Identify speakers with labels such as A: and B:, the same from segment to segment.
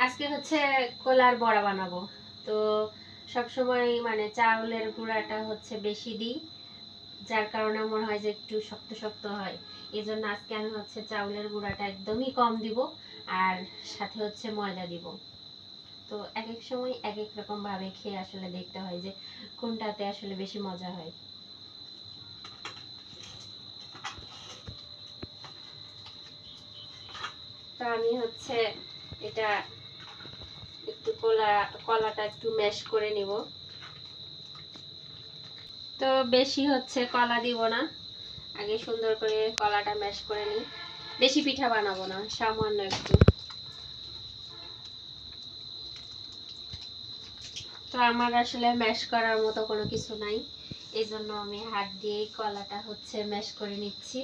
A: আজকে হচ্ছে কলার বড়া বানাবো। তো সবসময় মানে চাউলের গুঁড়াটা হচ্ছে বেশি দিই, যার কারণে মনে হয় যে একটু শক্ত শক্ত হয়। এই জন্য আজকে আমি হচ্ছে চাউলের গুঁড়াটা একদমই কম দিব, আর সাথে হচ্ছে ময়দা দিব। তো এক এক সময় এক এক রকম ভাবে খেয়ে আসলে দেখতে হয় যে কোনটাতে আসলে বেশি মজা হয়। তো আমি হচ্ছে এটা একটু কলাটা একটু ম্যাশ করে নিব। তো বেশি হচ্ছে কলা দিব না, আগে সুন্দর করে কলাটা ম্যাশ করে নিই। বেশি পিঠা বানাবো না, সামান্য একটু। তো আমার আসলে ম্যাশ করার মতো কোনো কিছু নাই, এই জন্য আমি হাত দিয়েই কলাটা হচ্ছে ম্যাশ করে নিচ্ছি।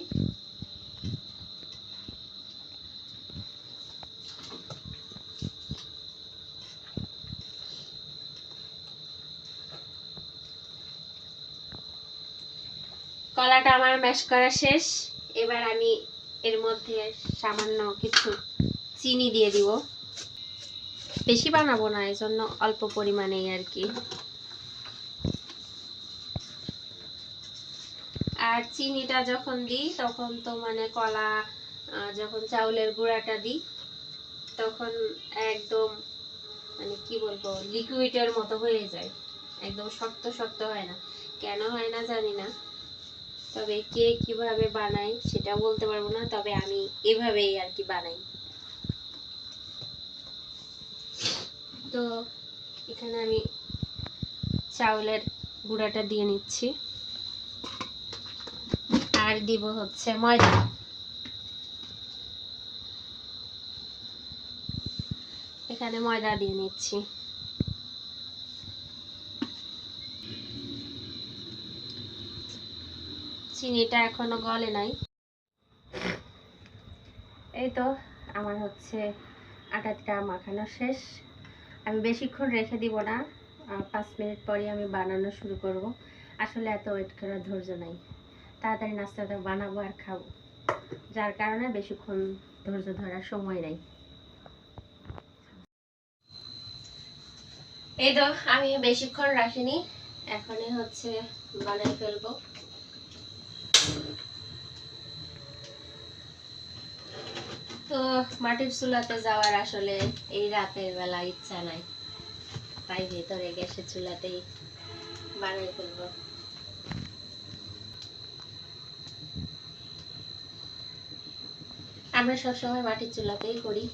A: কলাটা আমার ম্যাশ করা শেষ। এবার আমি এর মধ্যে সামান্য কিছু চিনি দিয়ে দিব। বেশি বানাবো না, এই জন্য অল্প পরিমাণেই আর কি। আর চিনিটা যখন দিই তখন তো মানে কলা যখন চাউলের গুঁড়াটা দিই তখন একদম মানে কি বলবো, লিকুইডের মতো হয়ে যায়, একদম শক্ত শক্ত হয় না। কেন হয় না জানি না, তবে কে কিভাবে বানায় সেটা বলতে পারবো না, তবে আমি এভাবেই আর কি বানাই। তো এখানে আমি চাউলের গুঁড়াটা দিয়ে নিচ্ছি, আর দিব হচ্ছে ময়দা। এখানে ময়দা দিয়ে নিচ্ছি। চিনিটা এখনো গলে নাই। এই তো আমার হচ্ছে আটাটা মাখানো শেষ। আমি বেশিক্ষণ রেখে দিব না, 5 মিনিট পরই আমি বানানো শুরু করব। আসলে এত ওয়েট করার ধৈর্য নাই, তাড়াতাড়ি নাস্তাটা বানাবো আর খাবো, যার কারণে বেশিক্ষণ ধৈর্য ধরার সময় নাই। এই তো আমি বেশিক্ষণ রাখিনি, এখনই হচ্ছে বানাই ফেলবো। তো মাটির চুলাতে যাওয়ার আসলে এই রাতের বেলা ইচ্ছা নাই, তাই ভেতরে গ্যাসের চুলাতেই বানাই ফেলবো। আমরা সবসময় মাটির চুলাতেই করি,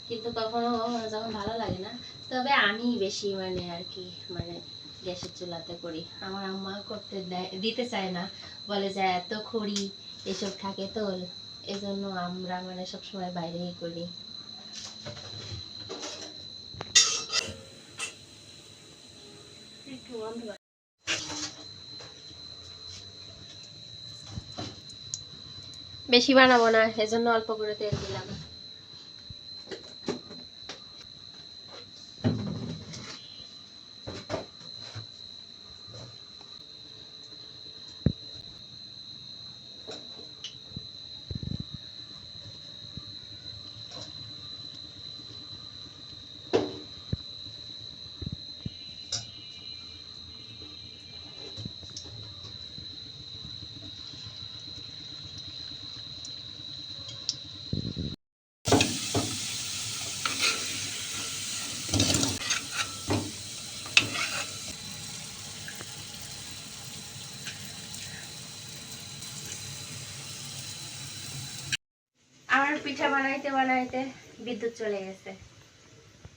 A: কিন্তু কখনো কখনো যখন ভালো লাগে না, তবে আমি বেশি মানে আর কি মানে গ্যাসের চুলাতে করি। আমার আম্মা করতে দিতে চায় না, বলে যে এত খড়ি এসব থাকে তো, এজন্য আমরা মানে সবসময় বাইরেই করি। বেশি বানাবো না, এজন্য অল্প করে তেল দিলাম। আমার পিঠা বানাইতে বানাইতে বিদ্যুৎ চলে গেছে,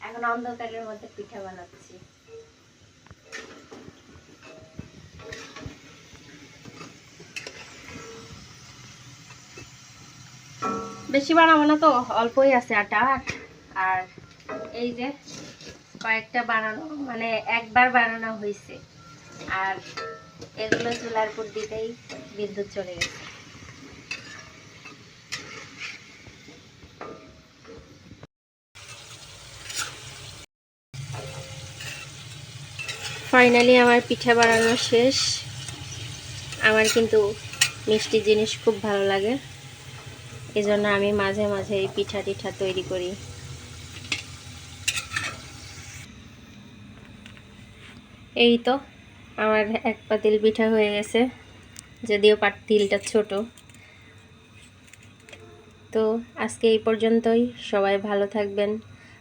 A: এখন অন্ধকারের মধ্যে পিঠা বানাচ্ছি। বেশি বানাবো না তো, অল্পই আছে আটা। আর এই যে কয়েকটা বানানো মানে একবার বানানো হয়েছে, আর এগুলো চুলার উপর দিতেই বিদ্যুৎ চলে গেছে। ফাইনালি আমার পিঠা বানানো শেষ। আমার কিন্তু মিষ্টি জিনিস খুব ভালো লাগে, এজন্য আমি মাঝে মাঝে এই পিঠা টিঠা তৈরি করি। এই তো আমার এক পাতিল পিঠা হয়ে গেছে, যদিও পাতিলটা ছোট। তো আজকে এই পর্যন্তই। সবাই ভালো থাকবেন,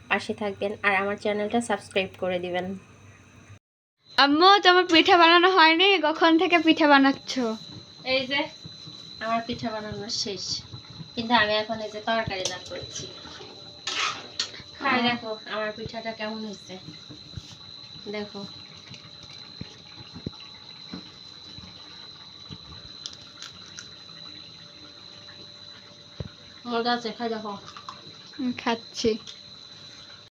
A: পাশে থাকবেন, আর আমার চ্যানেলটা সাবস্ক্রাইব করে দিবেন।
B: আম্মু, তোমার পিঠা বানানো হয়নি? কখন থেকে পিঠা বানাচ্ছ?
A: এই যে আমার পিঠা বানানো শেষ, কিন্তু আমি এখন এই যে তরকারি রান্না করেছি। খাই দেখো আমার পিঠাটা কেমন হয়েছে, দেখো। মজা আছে, খাই দেখো।
B: খাচ্ছি।